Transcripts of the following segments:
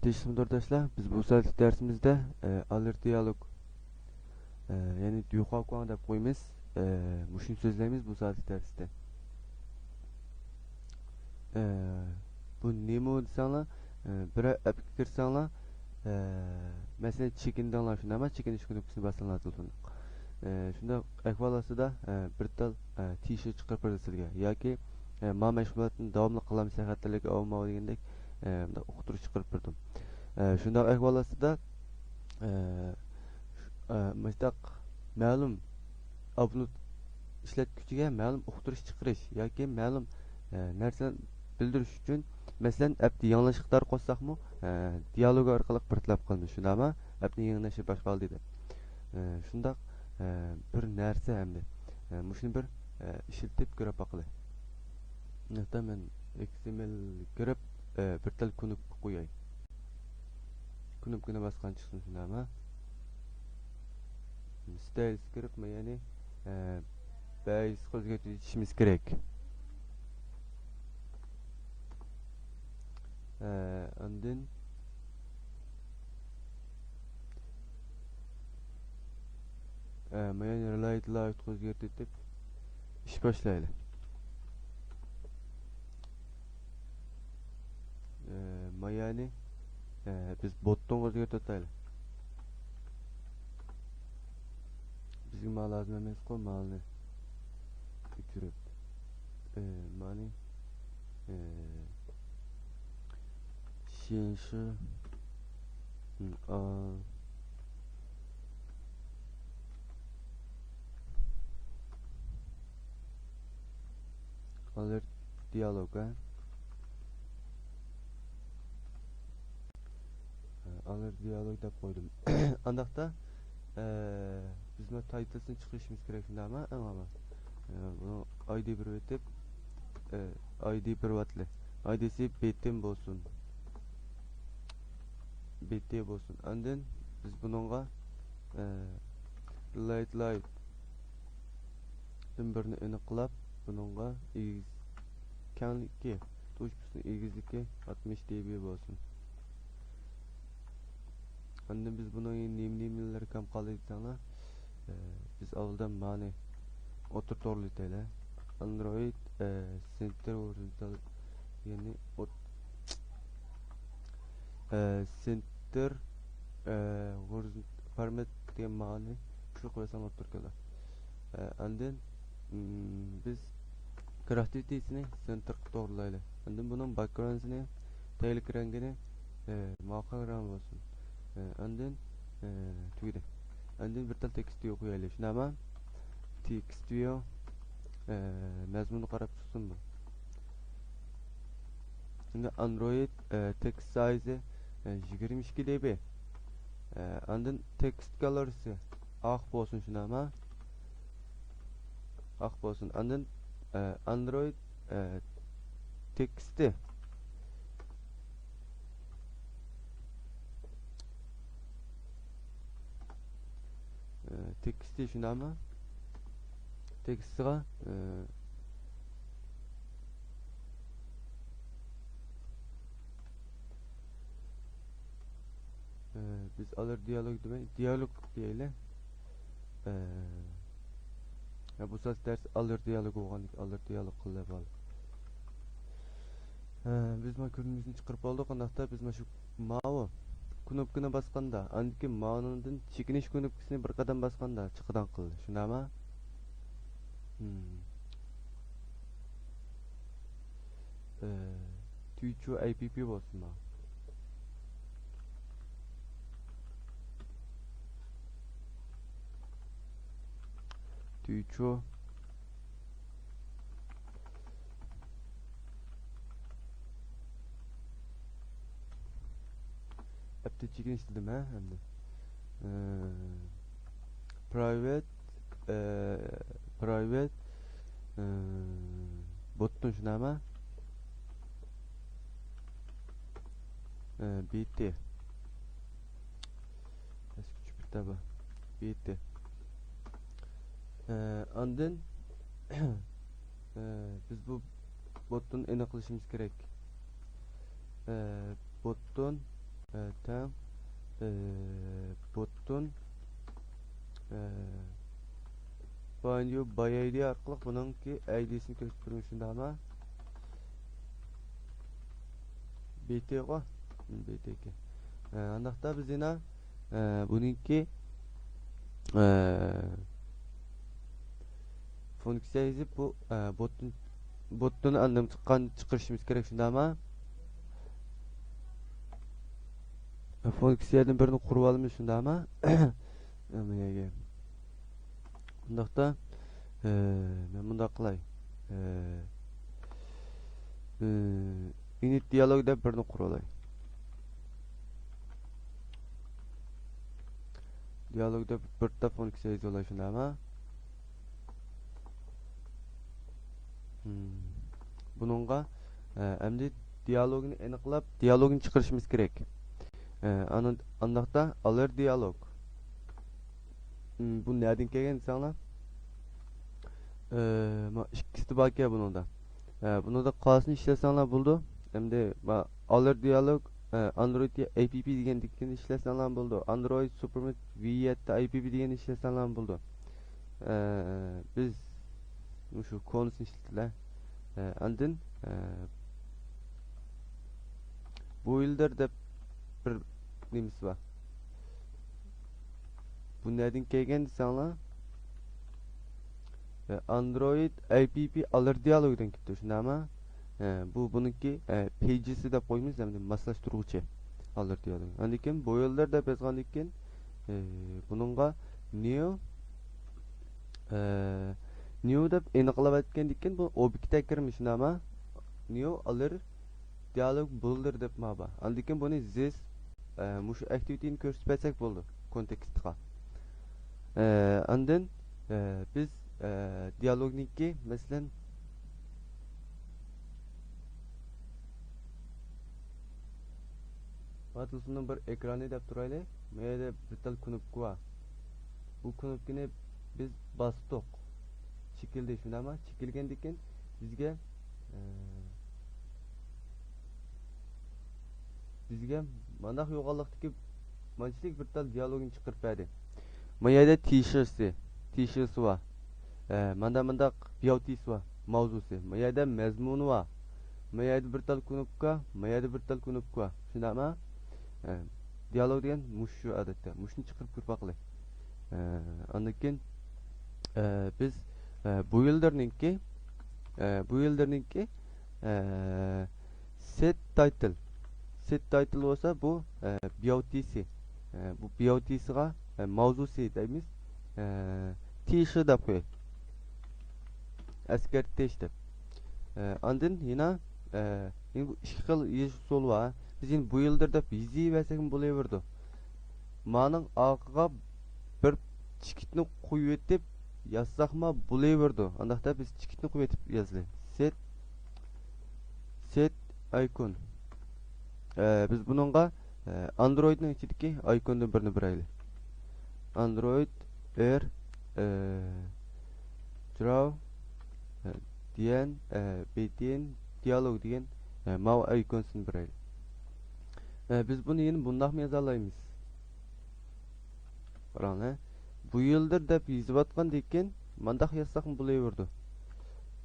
Hürmetli sınıfdaşlar, biz bu saatlik dersimizde alır diyalog yani duygu dep koymiz. Muşun sözlerimiz bu saatlik derste. E, Bu nemi olsanlar bir epik kirsanlar mesela çekindiğinler şuna ama çekiniş günüpsünü basınlar tutun. Şunda ekvalası da bir tal t-shirt çıkarıp sizge yoki ma meşguliyatni davomli qilamiz sahatlarga olma degandek uqtirish chiqarib berdim. Shunda ekvalasida mustaq ma'lum upload ishlatuvchiga ma'lum uqtirish chiqarish yoki ma'lum narsani bildirish uchun masalan appni yanglishliklar qo'shsaqmi dialog orqali birlab qilamiz shundami appni yanglishi boshqa deydi shundoq bir narsa hamda shuni bir ishlatib ko'rib boqili hatta men xml kirib bir tal kunib qo'yay kunibgina bosgan chiqsin shundami style kirib ya'ni base o'zgartirishimiz kerak. Andın yani relate light o'zgartirib ish boshlaydi. Yani biz botdan o'zgartiraylik. Bizga mal lazım emas qo'y malni tekshirib. Mani Şinşi alır diyaloga alır diyalog dep koydum. Andaqda biz bu title'sini çıkışımız kerak ama bunu ID bir ötüp ID bir vatlı. ID'si BT bolsun. BT bolsun. Andın biz bununla light birini aniqlab bununla egiz kenlikki tuşbusunu egizlikki 60 dB bolsun. Andın biz bunun nemeler kam qalaytsana biz avvaldan mani oturtorluytayla Android center horizontal yani center horizontal format diye mani şu koysam oturkala. Andın biz creativity'sini center doğrulayla. Andın bunun background'ını teylik rengini muhakkak rang olsun. Andın tüyde. Andın bir tal tekst yok koyalım. Şuna ama text diyor mezmunu qarab chiqsin bu. Şimdi Android text size 22 dB. Andın text color'si aq bo'lsin shunami? Aq bo'lsin. Andın Android text'i text'i shunami? Text'a biz alır diyalog demeyin. Diyalog diyelim. Ya bu saat ders alır diyalog olgan, alır diyalog qilib al. Biz ma ko'rimizni chiqarib oldik. Undaqda biz ma shu mavi knopkani basqanda, andiki ma'nundan chekinish knopkasini bir qadam basqanda chiqidan qildi. Shundami? Tüyçü app bo'lsin ma. Tüyçü app'te çekiniş dedim ha hem de. Private private botun şunama BT eski bir taba BT andın biz bu botun aniqlashimiz kerak. Botun teng botun find your by id arqali buningki id'sini ko'rsatib turgan shundaqmi? bt qo'y. btk. Andaqda biz yana buningki funksiya yazib bu botun anlam chiqarishimiz kerak shundaqmi? Funksiyadan birini qurib olamiz shundaqmi? Mana bundaqda men bunda qilay. Init dialog deb birini qurib olay. Dialog deb birta funksiya yozolay shundaqmi? Bununga endi dialogni aniqlab, dialogni chiqarishimiz kerak. Andaqda alır dialog. Bu nereden kelgan desanglar? İkkisi bor ekan buningda. Buningda qaysini ishlasanglar bo'ldi. Endi alır dialog Android app degandikini ishlasanglar bo'ldi. Android Supermet V7 app degan ishlasanglar bo'ldi. Biz shu konusini ishlatdilar. Andin bu yildir deb bir nemiz var. Bu nereden kelgan desanglar? Android app alır dialogdan keldi shundaqmi? Bu buniki pages'i deb qo'yamiz, endi maslashtiruvchi alır dialog. Lekin bu yildir deb yozgandikin buningga new deb aniqlab aytgandikin bu obyektga kirmish shundaqmi? New alır dialog builder deb maba. Lekin buni this mushu activity'ni ko'rsatib bersak bo'ldi kontekstga. Andin biz dialogniki masalan Batılsının bir ekranı deb turaylik. Meyde bir tal knopka var. Bu knopkani biz bastık. Çekildi shundaqmi? Çekilgandikin bizga mandaq yo'qolliqdagi manchilik bir tal dialogni chiqarib berdi. Mayada t-shirts var. Mandaq beauty'si var. Mavzusi. Mayada mazmuni var. Mayada bir tal knopka, mayada bir tal knopka var. Shundaqmi? Dialog degan mushu odatda. Mushni chiqarib ko'rmoqlik. Andan biz bu yildirninki set title olsa bu beauty'si. Bu beauty'siga mavzusi deymiz. T-shirt deb qo'yay. Askartish deb. Andin yana bu ikki xil yozish usuli var. Biz endi bu yildir deb yozayversak bo'laverdi. Maning orqaga bir chikitni qo'yib etib yazsaqmi bo'laverdi. Andaqda biz chikitni qo'yib etib yozaylik. Set icon. Biz buningga Androidning ichidagi ikondan birini beraylik. Android Air Draw degan btn dialog degan mav ikonsini beraylik. Biz bunu yeni bundaq yozalaymiz. Qarang, bu yildir deb yozib atgandekin mandaq yazsaqmi bo'laverdi.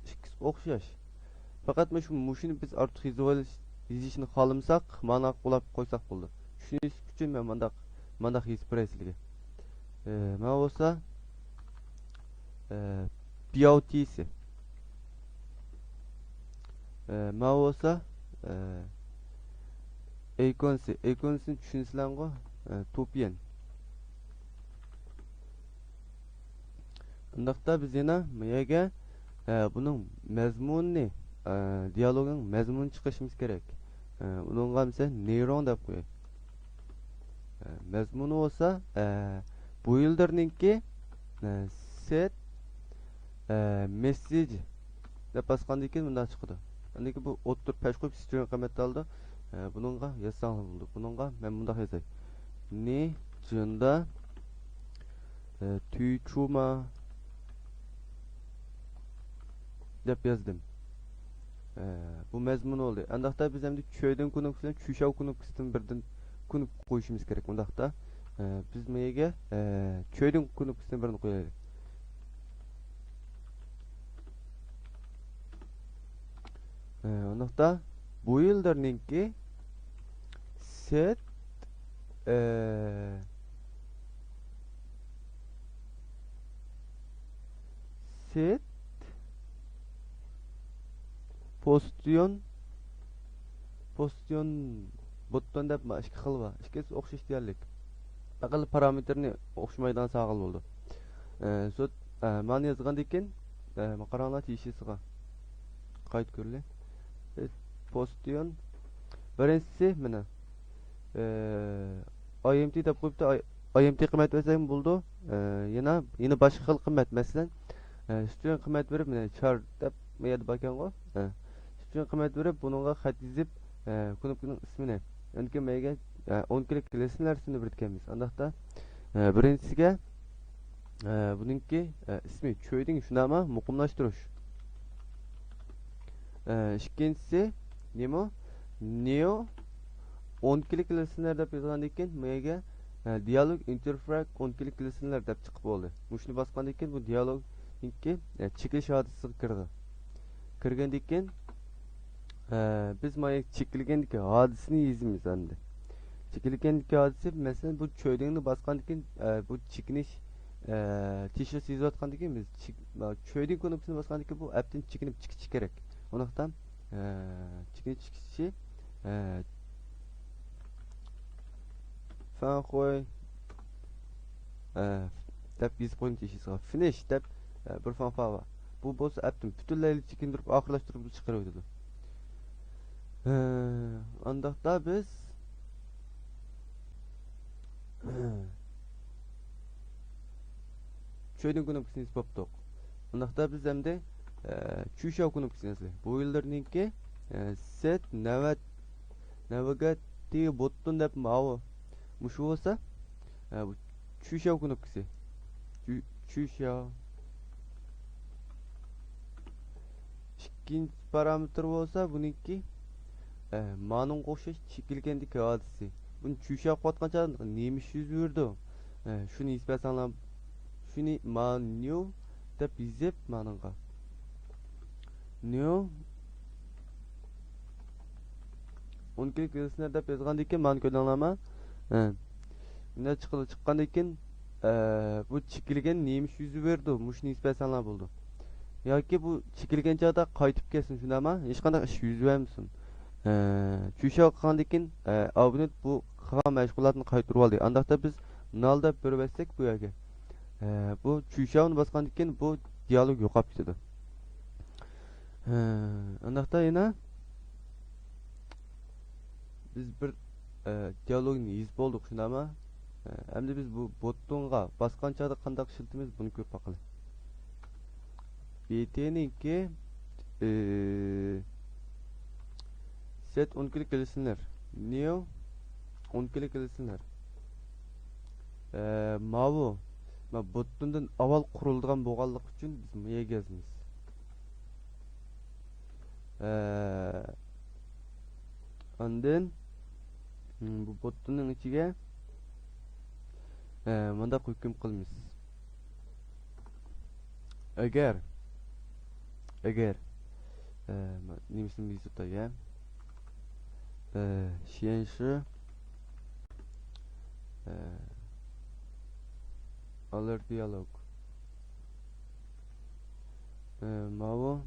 İkisi o'xshash. Faqat mushuni biz ortiq yozishni xohlamasak, mana qo'lab qo'ysak bo'ldi. Shunish uchun men mandaq yozib beray sizlarga. Mana bo'lsa beauty'si. Mana bo'lsa iconsini tushunsizlarmi? Topian. Undaqda biz yana meyaga buning mazmunini, dialogning mazmunini chiqarishimiz kerak. Buningga mesela neyron deb qo'yay. Mazmuni bo'lsa bu yildirninki set message deb bosgandan keyin bunday chiqadi. Lekin bu o'ttir pesh qo'yib string qamat oldi. Buningga yazsam bo'ldi. Buningga men bunday yozay. Ne junda tüyçuma deb yazdım. Bu mezmun oldu. Andaqda biz endi çöyden knopkasini çüşav knopkasından birden күнүп коюшубуз керек. Мындакта биз мыйга чөйдүн күнүпкүсүнө биrini коелик. Ondaqda bu yıllarınki set set pozisyon button dep ikki xil var. İkisi o'xshash deyarlik. Aql parametrini o'xshamaydigan sağıl oldu. Sot man yazgan ekan, qaranglar teshisiga qayt ko'rli. Pozisyon birinchisi mana IMT deb qo'yibdi. IMT qiymat versam bo'ldi. Yana boshqa xil qiymat, masalan, üstün qiymat berib mana char deb mayada bakango. Üstün qiymat berib buningga xat yozib, knopkaning ismini, unga mayga 10 kilik lesinlarsini biritganmiz. Andaqda birinchisiga buningki ismi cho'yding shunama muqimlashtirish. İkincisi nima? Neo 10 kilik lesinler deb yozgan ekan, mayga dialog interface 10 kilik lesinler deb chiqib bo'ldi. Mushni bosgan ekan bu dialogninki chekilish hodisasiga kirdi. Kirgandan keyin biz mayga chekilgandagi hodisani yozamiz endi. Chekilgandagi hodisa masalan bu cho'ydingni bosgandan keyin bu chekinish tishis yozayotgandan keyin biz cho'yding knopkasini bosgandan keyin bu appdan chekinib chiqish kerak. Onaqdan chekinib chiqishi fan qo'y deb yozib qo'ying tishisiga. Finish deb bir fanfa var. Bu bo'lsa appdan butunlay chekindirib oxirlashtirib chiqaradi. Andaqda biz cho'yding knopkasini yozib qo'ydik. Andaqda biz endi Çüşav knopkasını yazılı. Bu yıllarınki set navigati button dep mavi. Muşu olsa bu çüşav knopkası. Çüşav. İkinci parametre olsa bununki manın qo'shish chekilgandagi hodisi. Buni çüşav qotqancha neymiş yüz verdi. Şunu ispasanlar şunu manu dep yozib manınga. New 10 kilik lesinler deb yozgandan keyin men ko'rganman. Bunday chiqqandan keyin bu chekilgan neymiş yüzü verdi. Mushni ispasanlar bo'ldi. Yoki bu chekilgan joyda qaytib kelsin shundami? Hech qanday ish yuz bermasin. Chushoq qilgandan keyin abonent bu qilgan mashg'ulotni qaytarib oldi. Andaqda biz null deb bersak bu yerga. Bu chushoqni bosgandan keyin bu dialog yo'qolib ketadi. Andaqda yana biz bir dialogni yozib boldik shundami? Endi biz bu buttonga bosganchada qanday shiltimiz buni ko'rib baqili. BT'ninki set 10 kilik lesinler. Neo 10 kilik lesinler. Mavu ma buttondan avval qurilgan bo'lganlik uchun biz miyaga yozamiz. Ondan bu buttonning ichiga manda hukm qilamiz. Agar nemisini yozib ya Xianshi alır diyalog mavu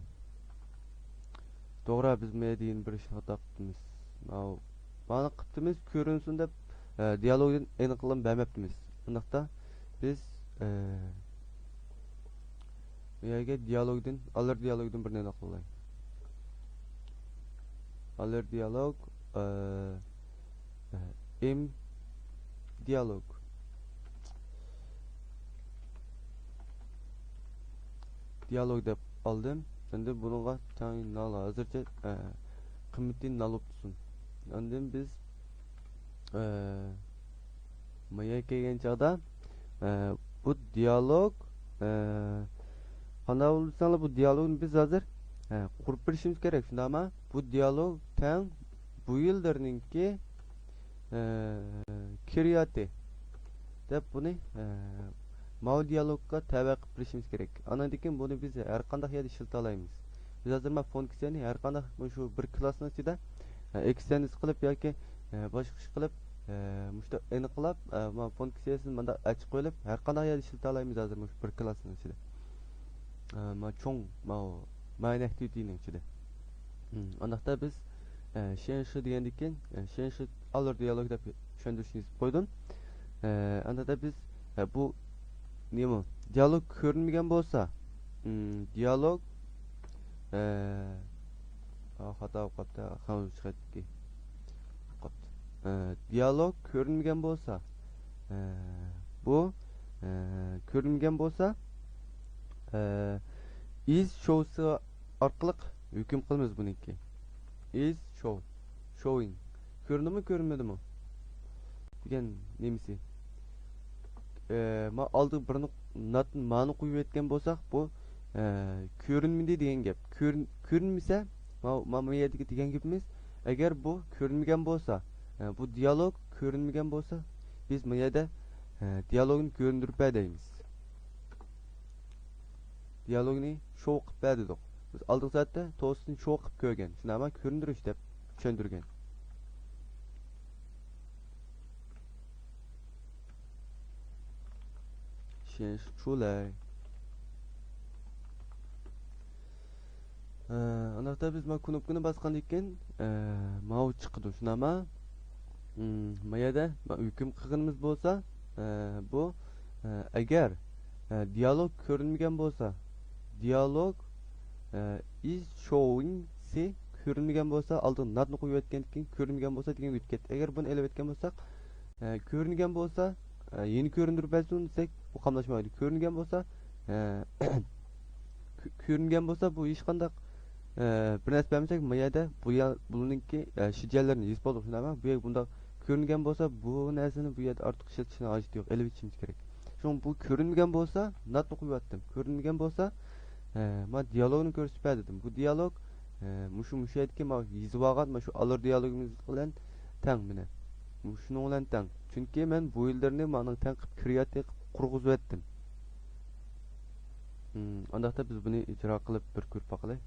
to'g'ri biz mediyin bir ish xato qilibmiz. Mavu bana qilibmiz ko'rinsin deb dialogdan aniqlan bermabmiz. Bundaqda biz bu yerga dialogdan alır dialogdan birini aniqlaymiz. Alır dialog im dialog dialog deb aldım. Endi bununla tane nal hazırca kıymetli nal olsun. Endi biz maya kelgen çağda bu diyalog qanday bo'lsa bu diyalogni biz hozir qurib berishimiz kerak. Shunda ama bu diyalog tang bu yillarninki kiryati deb buni mau dialogga tabi qilib bilishimiz kerak. Andan keyin buni biz har qanday yerda ishlata olamiz. Biz hozir mana funksiyani har qanday shu bir klassning ichida ekstensiz qilib yoki boshqa ish qilib mushta aniqlab mana funksiyasini mana ochib qo'yib har qanday yerda ishlata olamiz hozir mush bir klassning ichida. Ma cho'ng main activity'ning ichida. Andaqda biz shenshi degandan keyin shenshi alır dialog deb tushuntirishni qo'ydim. Andaqda biz bu nima dialog ko'rinmagan bo'lsa, dialog xato qopda ham chiqadiki. Dialog ko'rinmagan bo'lsa, bu ko'rinmagan bo'lsa, is showsi orqali hukm qilamiz buniki. Is show, showing. Ko'rindimi, ko'rinmadimi? degan nemisi. Ma aldı birini natın ma'ni qo'yib aytgan bo'lsak, bu ko'rinmadi degan gap. Ko'rinmasa, ma yerdagi degan gapimiz, agar bu ko'rinmagan bo'lsa, bu dialog ko'rinmagan bo'lsa, biz bu yerda dialogni ko'rindirib beramiz. Dialogni show qilib berdik. Biz aldıq zaten to'sini show qilib ko'rgan. Shuni ama ko'rindirish deb tushuntirgan. Şulay. Anaqda biz ma knopkani basqandan keyin mau chiqdi. Shuni ama mayada hukm qilganimiz bo'lsa, bu agar dialog ko'rinmagan bo'lsa, dialog is showing se ko'rinmagan bo'lsa, oldin natni qo'yib o'tgandan keyin ko'rinmagan bo'lsa degan o'tib ketdi. Agar buni elib o'tgan bo'lsak, ko'ringan bo'lsa, yeni ko'rindirib bersin desek, bu qamlashmaydi. Ko'ringan bo'lsa, ko'ringan bo'lsa bu hech qanday bir narsa bermasak, mayada buningki shijallarni yuz bo'lib shunama, bu bunda ko'ringan bo'lsa, bu narsani bu yerda ortiq ishlatishni hojati yo'q, elib o'tishimiz kerak. Shun bu ko'rinmagan bo'lsa, natni qo'yib o'tdim. Ko'rinmagan bo'lsa, men dialogni ko'rsatib berdim. Bu dialog mushu yerdagi men yozib olgan shu alır dialogimiz bilan teng meni. Şunun bilan teng. Chunki men bu yillarni mening teng qilib kreativ qurg'izib etdim. Andaqda biz buni ijro qilib bir ko'rib baqaylik.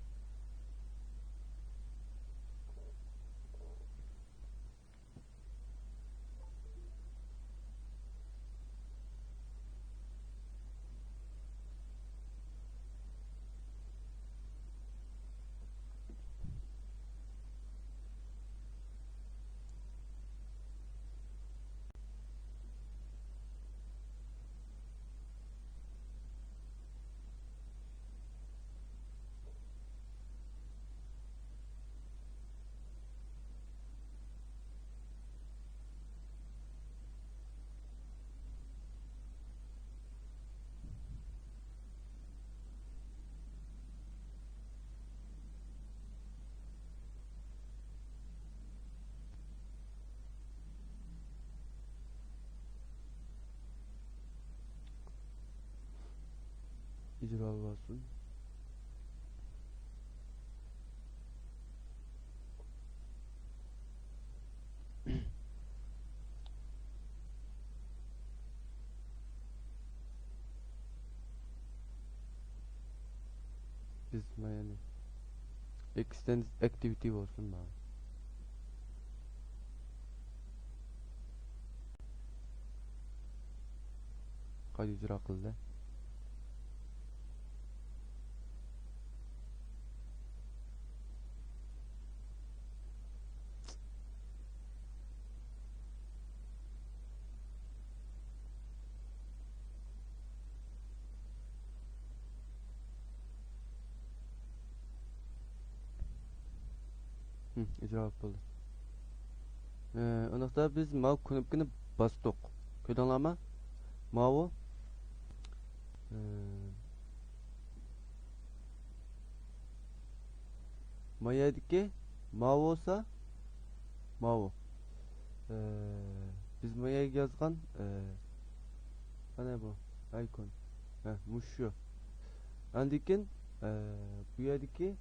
İcra olsun. Biz yani extended activity olsun bana. Hadi icra kıldı. İcra yapıldı. Ondan biz mav knopkini bastık. Ko'rdinglarmi? Mavu mayadagi mav bo'lsa, mavu. Biz mayaga yozgan mana bu ikon. Mushu. Andikin bu yerdagi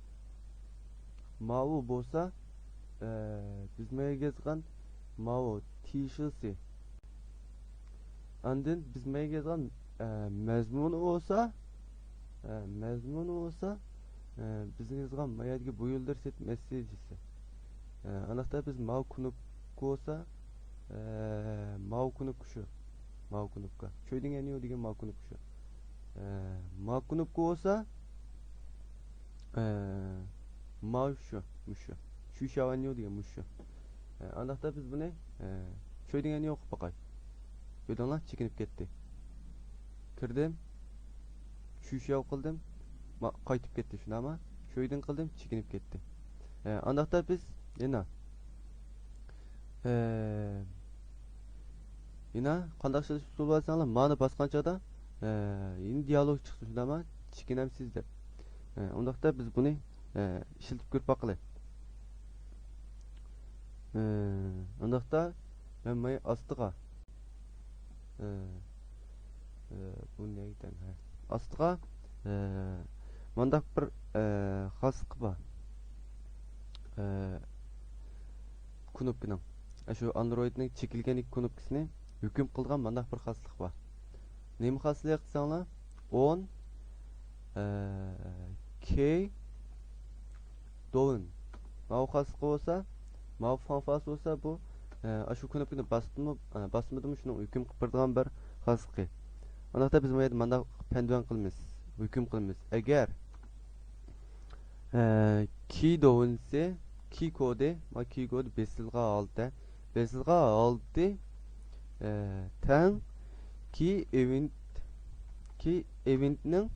mavu bo'lsa, biz mayaga yozgan Mao tişilsi. Andın biz meyge yazgan mezmunu olsa bizim yazgan mayadagi bu yıldır set mesajisi. Anahtar biz Mao kunup olsa Mao kunup şu. Mao kunupka. Çoydun en iyi diye Mao kunup şu. Mao kunup olsa Mao şu. Şu şavanyo diye muşu. Anahtar biz bunu çoydun en iyi okup bakay. Gödonlar çekinip gitti. Kirdim. Şu şav kıldım. Qaytып ketdi şuna ama şoydun kıldım çekinip gitti. Anahtar biz yana yana qandaq usul barsanlar mani basqanchada yeni diyalog chiqdi shunda ama chekinam siz deb. Undaqda biz buni ishiltib ko'rib baqilay. Undaqda men may ostiga bu ne ekan? Ostiga mandaq bir xasqı var. Kunupkinin. Şu Android'nin çekilgen ilk kunupkisini hüküm kılgan mandaq bir xaslık var. Neymi xaslığı qısanlar? 10 K Down. Mav xaslığı olsa, mav fanfası olsa bu şu kunupkini basmadım şunu hüküm kıpırdıgan bir xaslığı. Anaqda biz mandaq pendüan qılmız, hüküm qılmız. Eğer key downse key kode ma key kode besilga aldı tan ki eventning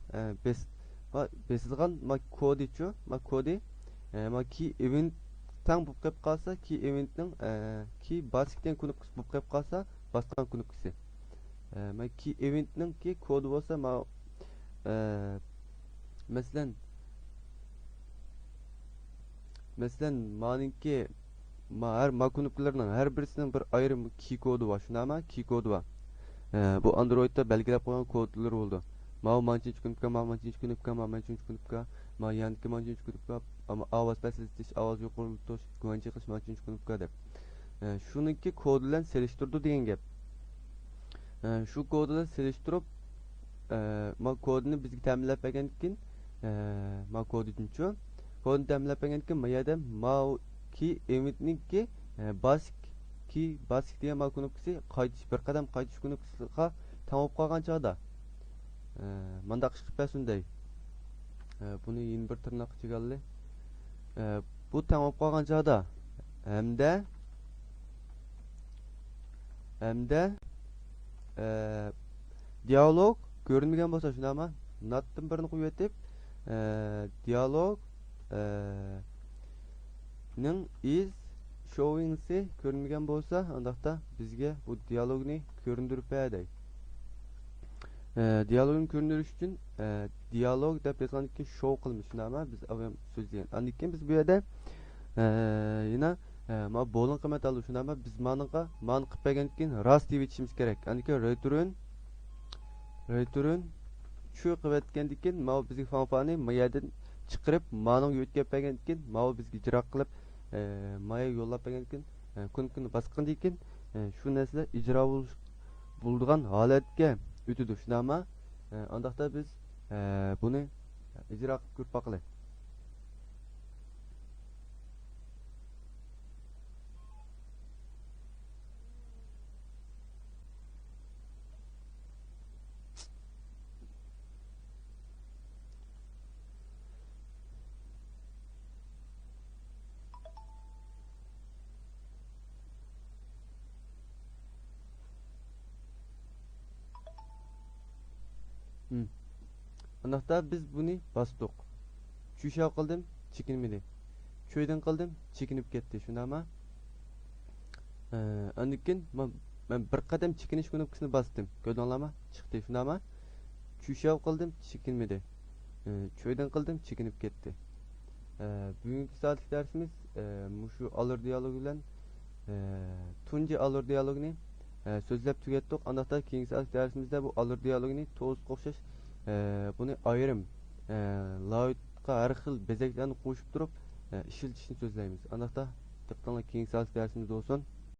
besilgan ma kodi chu ma kodi ma ki event tan bo'lib qolib qolsa ki eventning ki basicdan kunupkisi bo'lib qolib qolsa basqan kunupkisi ma ki eventning ki kodi bo'lsa ma Mesela maninki her makunuplarının her birisinin bir ayrı key kodu var. Şuna ama key kodu var. Bu Android'da belgelep koyan kodları oldu. Mancınç kunupka, mancınç kunupka, mancınç kunupka, yanki mancınç kunupka, ama avaz peslistiş, avaz yok olutoş, güvence kış mancınç kunupka dep. Şununki koduyla seliştirdi diyen gep. Şu koduyla seliştirip kodunu bizge təminləb bəgəndikin kodu üçün ço. Kodunu təminləb bəgəndikin mayada ki eventinin ki basic diye kunupkisi bir qadam qaytish kunupkisiga tamop qalgan çağda mandaq chiqib bəsunday. Bunu yeni bir tırnaq çıgallı. Bu tamop qalgan çağda hemde diyalog görünmegen bolsa şuna ama nattın birini qo'yib etib diyalog ning is showingsi görünmegen bolsa andaqda bizge bu diyalogni göründürüp berdi. Diyalogun göründürüş için diyalog deb yazgandan show qilmish şuna ama biz avem so'zlagan. Andan biz bu yerda yana ma bolun qiymat alib şuna ama biz manıqa man qilib bergandan keyin rast deb aytishimiz kerak. Andan return şu qilib keyin ma bizga fanfani mayadan chiqirib ma'ning yo'tkab bergandan keyin ma bizga ijro qilib maya yo'llab bergandan keyin kun basqandan keyin shu narsa ijro bo'lgan holatga o'tadi. Shunda ama andaqda biz buni ijro qilib ko'rib baqilay. Andaqda biz bunu bastık. Şuşa qildim, chekinmedi. Çoydan qildim, chekinib ketdi. Shunda ama andan keyin men bir qadam chekinish kunupkisini bastım. Ko'donlama chiqdi. Shunda ama şuşa qildim, chekinmedi. Çoydan qildim, chekinib ketdi. Bugungi soatlik darsimiz mushu alır diyalogi bilan tunji alır diyalogini so'zlab tugatdik. Andaqda keyingi soatlik darsimizda bu alır diyalogini to'g'ri o'xshash bunu ayrım layoutqa har xil bezaklarni qo'shib turib ishlatishni so'zlaymiz. Andaqda diqqatinglar keyingi soatlik darsimizda bo'lsin.